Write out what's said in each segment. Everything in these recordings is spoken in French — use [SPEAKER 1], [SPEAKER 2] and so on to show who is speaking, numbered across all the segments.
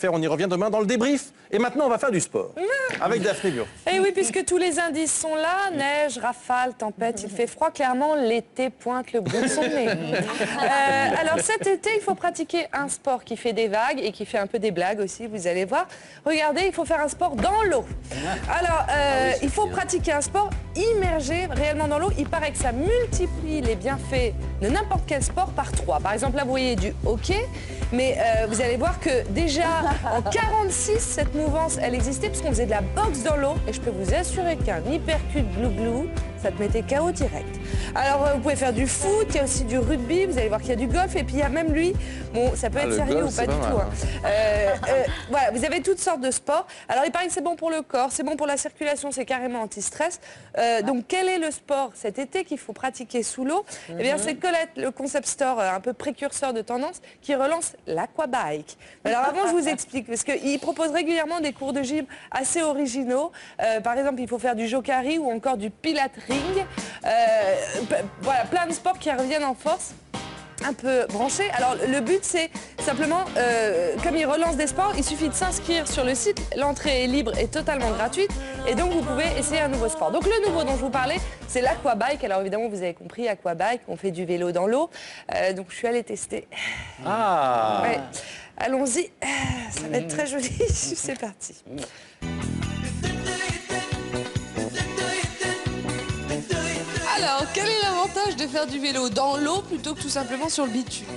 [SPEAKER 1] faire. On y revient demain dans le débrief. Et maintenant, on va faire du sport. Avec Daphné Burki.
[SPEAKER 2] Et oui, puisque tous les indices sont là, neige, rafale, tempête, il fait froid, clairement, l'été pointe le bout de son nez. Alors cet été, il faut pratiquer un sport qui fait des vagues et qui fait un peu des blagues aussi, vous allez voir. Regardez, il faut faire un sport dans l'eau. Alors, il faut pratiquer un sport immergé réellement dans l'eau. Il paraît que ça multiplie les bienfaits de n'importe quel sport par 3. Par exemple, là, vous voyez du hockey, mais vous allez voir que déjà, en 46, cette mouvance, elle existait parce qu'on faisait de la boxe dans l'eau. Et je peux vous assurer qu'un hypercute glou-glou, ça te mettait KO direct. Alors, vous pouvez faire du foot, il y a aussi du rugby, vous allez voir qu'il y a du golf, et puis il y a même lui, bon, ça peut être sérieux
[SPEAKER 1] golf,
[SPEAKER 2] ou pas du tout. Voilà, vous avez toutes sortes de sports. Alors, il paraît que c'est bon pour le corps, c'est bon pour la circulation, c'est carrément anti-stress. Donc, quel est le sport cet été qu'il faut pratiquer sous l'eau? Eh bien, c'est Colette, le concept store un peu précurseur de tendance, qui relance l'aquabike. Alors, avant, je vous explique, parce qu'il propose régulièrement des cours de gym assez originaux. Par exemple, il faut faire du jokari ou encore du pilate ring. Voilà, plein de sports qui reviennent en force, un peu branchés. Alors le but c'est simplement, comme il relance des sports, il suffit de s'inscrire sur le site, l'entrée est libre et totalement gratuite, et donc vous pouvez essayer un nouveau sport. Donc le nouveau dont je vous parlais, c'est l'aquabike. Alors évidemment vous avez compris, aquabike, on fait du vélo dans l'eau, donc je suis allée tester.
[SPEAKER 1] Ah
[SPEAKER 2] Ouais. Allons-y, ça va être très joli, c'est parti. Alors, quel est l'avantage de faire du vélo dans l'eau plutôt que tout simplement sur le bitume?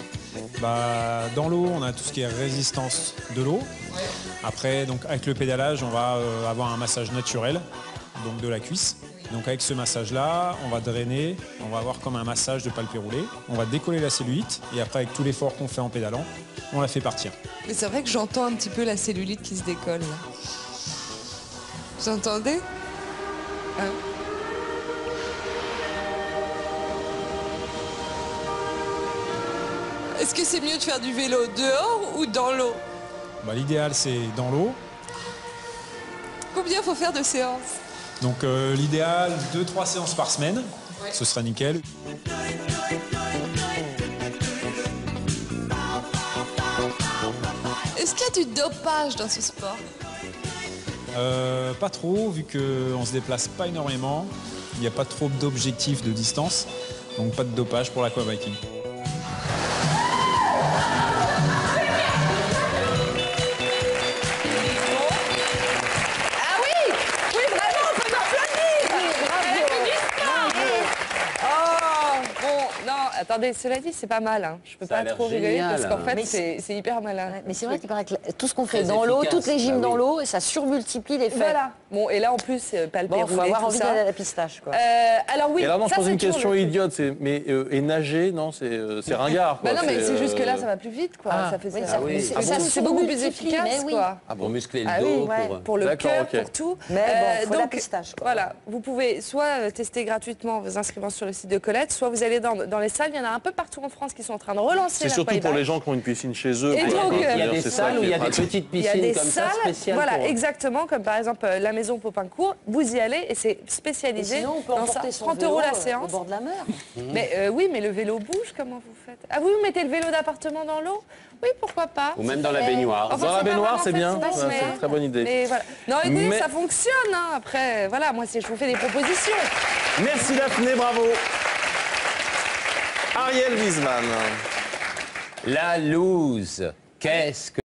[SPEAKER 3] Dans l'eau, on a tout ce qui est résistance de l'eau. Après, donc, avec le pédalage, on va avoir un massage naturel, donc de la cuisse. Donc avec ce massage-là, on va drainer, on va avoir comme un massage de palpé roulé. On va décoller la cellulite et après, avec tout l'effort qu'on fait en pédalant, on la fait partir.
[SPEAKER 2] Mais c'est vrai que j'entends un petit peu la cellulite qui se décolle, là. Vous entendez? Est-ce que c'est mieux de faire du vélo dehors ou dans l'eau?
[SPEAKER 3] L'idéal, c'est dans l'eau.
[SPEAKER 2] Combien faut faire de séances?
[SPEAKER 3] Donc l'idéal, 2-3 séances par semaine, ce sera nickel.
[SPEAKER 2] Est-ce qu'il y a du dopage dans ce sport?
[SPEAKER 3] Pas trop, vu qu'on ne se déplace pas énormément. Il n'y a pas trop d'objectifs de distance, donc pas de dopage pour l'aquabiking.
[SPEAKER 2] Attendez, cela dit, c'est pas mal. Hein. Je peux pas trop rigoler parce qu'en fait, c'est hyper malin.
[SPEAKER 4] Mais c'est vrai qu'il paraît que tout ce qu'on fait dans l'eau, toutes les gyms dans l'eau, ça surmultiplie l'effet.
[SPEAKER 2] Voilà. Bon, et là, en plus, palpé roulé,
[SPEAKER 4] il faut avoir envie
[SPEAKER 2] ça.
[SPEAKER 4] d'aller à la pistache, quoi.
[SPEAKER 2] Alors oui,
[SPEAKER 1] et alors, non, je pose une question idiote. Et nager, non, c'est ringard, quoi.
[SPEAKER 2] Non, mais c'est juste que là, ça va plus vite, quoi. Ça fait c'est beaucoup plus efficace, quoi.
[SPEAKER 5] Ah, pour muscler le dos,
[SPEAKER 2] pour le cœur, pour tout.
[SPEAKER 4] Mais bon, faut la pistache, quoi.
[SPEAKER 2] Voilà, vous pouvez soit tester gratuitement en vous inscrivant sur le site de Colette, soit vous allez dans les salles. Il y en a un peu partout en France qui sont en train de relancer la
[SPEAKER 1] C'est surtout pour les gens qui ont une piscine chez eux.
[SPEAKER 2] Et donc,
[SPEAKER 5] il y a des salles où il y a des petites piscines comme ça, spéciales.
[SPEAKER 2] Voilà, exactement, comme par exemple la maison Popincourt. Vous y allez et c'est spécialisé.
[SPEAKER 4] Sinon, on peut emporter son
[SPEAKER 2] 30
[SPEAKER 4] vélo
[SPEAKER 2] € la séance.
[SPEAKER 4] au bord de la mer.
[SPEAKER 2] Mais oui, mais le vélo bouge, comment vous faites? Ah, vous mettez le vélo d'appartement dans l'eau? Oui, pourquoi pas.
[SPEAKER 5] Ou même dans la baignoire.
[SPEAKER 2] Enfin,
[SPEAKER 1] dans la baignoire, c'est bien. C'est une très bonne idée.
[SPEAKER 2] Mais voilà. Non, écoutez, ça fonctionne. Hein. Après, voilà, moi, je vous fais des propositions.
[SPEAKER 1] Merci Daphné, bravo. Ariel Wiesman.
[SPEAKER 5] La loose, qu'est-ce que...